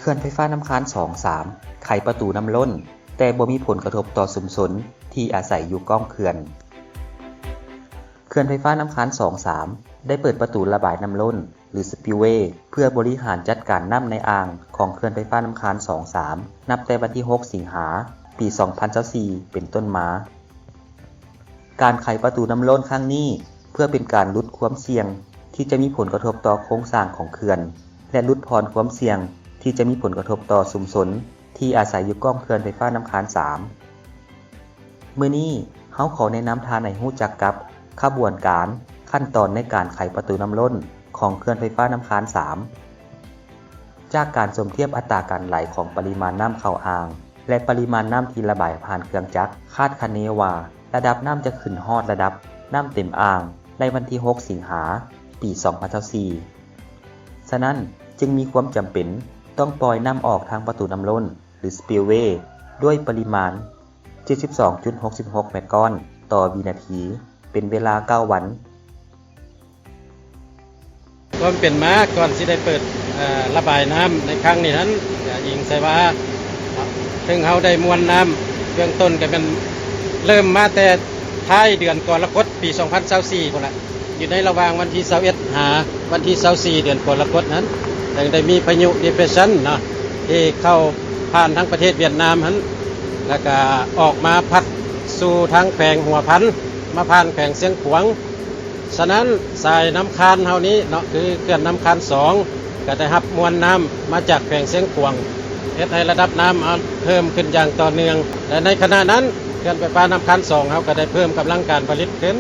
ขื่อนไฟฟ้าน้ำค้าง2-3 ไขประตูน้ำล้นแต่บ่มีผลกระทบต่อชุมชนที่อาศัยอยู่ก้อมเขื่อนเขื่อนไฟฟ้าน้ำค้าง2-3 ได้เปิดประตูระบายน้ำล้นหรือสปิลเวย์เพื่อบริหารจัดการน้ำในอ่างของเขื่อนไฟฟ้าน้ำค้าง2-3 นับแต่วันที่ 6 สิงหาคม ปี 2024 เป็นต้นมาการไขประตูน้ำล้นครั้งนี้เพื่อเป็นการลดความเสี่ยงที่จะมีผลกระทบต่อโครงสร้างของเขื่อนและลดพรความเสี่ยงที่จะมีผลกระทบต่อชุมชนที่อาศัยอยู่ก้อมเขื่อนไฟฟ้าน้ำค้าง3มื้อนี้เฮาขอแนะนำทานให้รู้จักกับขบวนการขั้นตอนในการไขประตูน้ำล้นของเขื่อนไฟฟ้าน้ำค้าง3จากการสมเทียบอัตราการไหลของปริมาณน้ำเข้าอ่างและปริมาณน้ำที่ระบายผ่านเครื่องจักรคาดคะเนว่าระดับน้ำจะขึ้นฮอดระดับน้ำเต็มอ่างในวันที่ 6 สิงหาคม ปี 2024ฉะนั้นจึงมีความจำเป็นต้องปล่อยน้ำออกทางประตูน้ำล้นหรือ spillway ด้วยปริมาณ 72.66 เมตรก้อนต่อวินาทีเป็นเวลา 9 วันก็เป็นมาก่อนที่ได้เปิดระบายน้ำในครั้งนี้นั้นยิงใส่ว่าถึงเขาได้มวลน้ำเบื้องต้นก็เป็นเริ่มมาแต่ท้ายเดือนกรกฎาคม ปี 2024พุ่นละอยู่ในระหว่างวันที่21หาวันที่24เดือนกรกฎาคมนั้นได้มีพายุ depression เนาะที่เข้าผ่านทั้งประเทศเวียดนามนั้นแล้วก็ออกมาพัดสู่ทางแขวงหัวพันมาผ่านแขวงเสียงขวางฉะนั้นสายน้ำค้างเฮานี้เนาะคือเขื่อนน้ำค้าง2ก็ได้รับมวลน้ำมาจากแขวงเสียงขวางเฮ็ดให้ระดับน้ำเพิ่มขึ้นอย่างต่อเนื่องและในขณะนั้นเขื่อนไฟฟ้าน้ำค้าง2เฮาก็ได้เพิ่มกำลังการผลิตขึ้น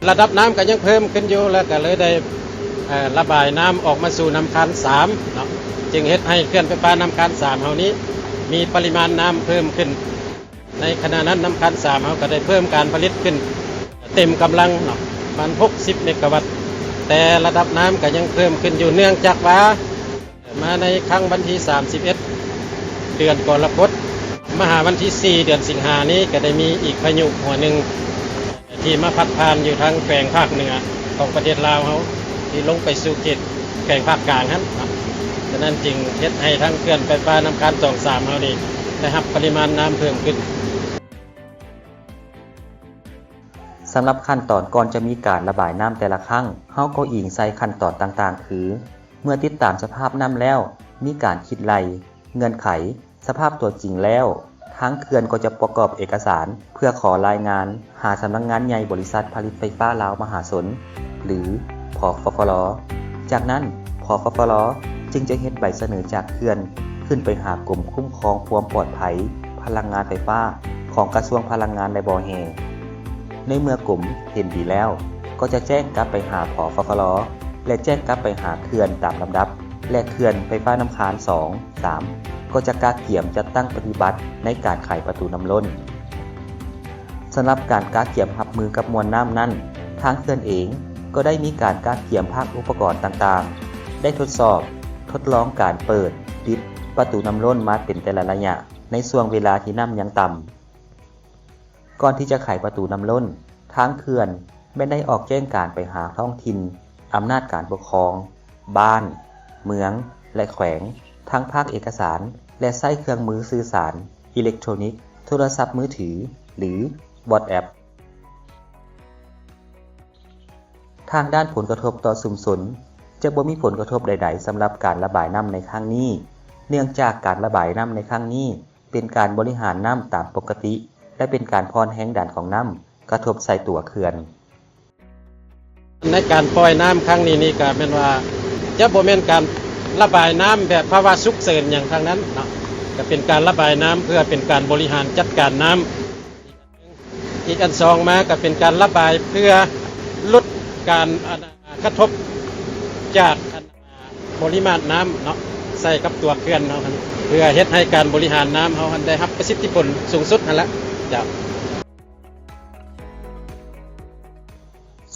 ระดับน้ำก็ยังเพิ่มขึ้นอยู่แล้วก็เลยได้ระบายน้ำออกมาสู่น้ำค้าง3เนาะจึงเฮ็ดให้เขื่อนไฟฟ้าน้ำค้าง3เฮานี้มีปริมาณน้ำเพิ่มขึ้นในขณะนั้นน้ำค้าง3เฮาก็ได้เพิ่มการผลิตขึ้นเต็มกำลังเนาะมัน60 เมกะวัตต์แต่ระดับน้ำก็ยังเพิ่มขึ้นอยู่เนื่องจากว่ามาในครั้งวันที่31เดือนกรกฎาคมมาหาวันที่4เดือนสิงหานี้ก็ได้มีอีกพายุหัวหนึ่งที่มาพัดผ่านอยู่ทางแขวงภาคเหนือของประเทศลาวเขาที่ลงไปสู่เขตแขวงภาคกลางนั้นฉะนั้นจึงเฮ็ดให้ทั้งเขื่อนไฟฟ้าน้ำค้าง2-3เฮานี่ได้รับปริมาณน้ำเพิ่มขึ้นสำหรับขั้นตอนก่อนจะมีการระบายน้ำแต่ละครั้งเฮาก็อิงใส่ขั้นตอนต่างๆคือเมื่อติดตามสภาพน้ำแล้วมีการคิดไล่เงื่อนไขสภาพตัวจริงแล้วทางเขื่อนก็จะประกอบเอกสารเพื่อขอรายงานหาสำนักงานใหญ่บริษัทผลิตไฟฟ้าลาวมหาชนหรือผฟฟลจากนั้นผฟฟลจึงจะเฮ็ดใบเสนอจากเขื่อนขึ้นไปหากรมคุ้มครองความปลอดภัยพลังงานไฟฟ้าของกระทรวงพลังงานและบ่อแห่ในเมื่อกรมเห็นดีแล้วก็จะแจ้งกลับไปหาผฟฟลและแจ้งกลับไปหาเขื่อนตามลำดับและเขื่อนไฟฟ้าน้ำค้าง2-3 ก็จะกาเกี่ยมจัดตั้งปฏิบัติในการไขประตูน้ำล้นสำหรับการกาเกี่ยมรับมือกับมวลน้ำนั้นทางเขื่อนเองก็ได้มีการกาเกี่ยมภาคอุปกรณ์ต่างๆได้ทดสอบทดลองการเปิดปิดประตูน้ำล้นมาเป็นแต่ละระยะในช่วงเวลาที่น้ำยังต่ำก่อนที่จะไขประตูน้ำล้นทางเขื่อนไม่ได้ออกแจ้งการไปหาท้องถิ่นอำนาจการปกครองบ้านเมืองและแขวงทั้งภาคเอกสารและใช้เครื่องมือสื่อสารอิเล็กทรอนิกส์โทรศัพท์มือถือหรือ WhatsApp ทางด้านผลกระทบต่อชุมชนจะบ่มีผลกระทบใดๆสำหรับการระบายน้ำในครั้งนี้เนื่องจากการระบายน้ำในครั้งนี้เป็นการบริหารน้ำตามปกติและเป็นการพรแห้งดันของน้ำกระทบใส่ตัวเขื่อนในการปล่อยน้ำครั้งนี้นี่ก็เป็นว่าจะบ่แม่นการระบายน้ำแบบภาวะฉุกเฉินอย่างทางนั้นเนาะก็เป็นการระบายน้ำเพื่อเป็นการบริหารจัดการน้ำอีกอันสองมาก็เป็นการระบายเพื่อลดการกระทบจากปริมาณน้ำเนาะใส่กับตัวเขื่อนเนาะเพื่อเฮ็ดให้การบริหารน้ำเฮาได้รับประสิทธิผลสูงสุดนั่นแหละจ้ะ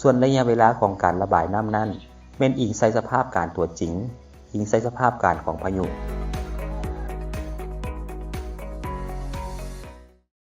ส่วนระยะเวลาของการระบายน้ำนั้นเป็นอิงใส่สภาพการตัวจริงอิงใส่สภาพการของพายุ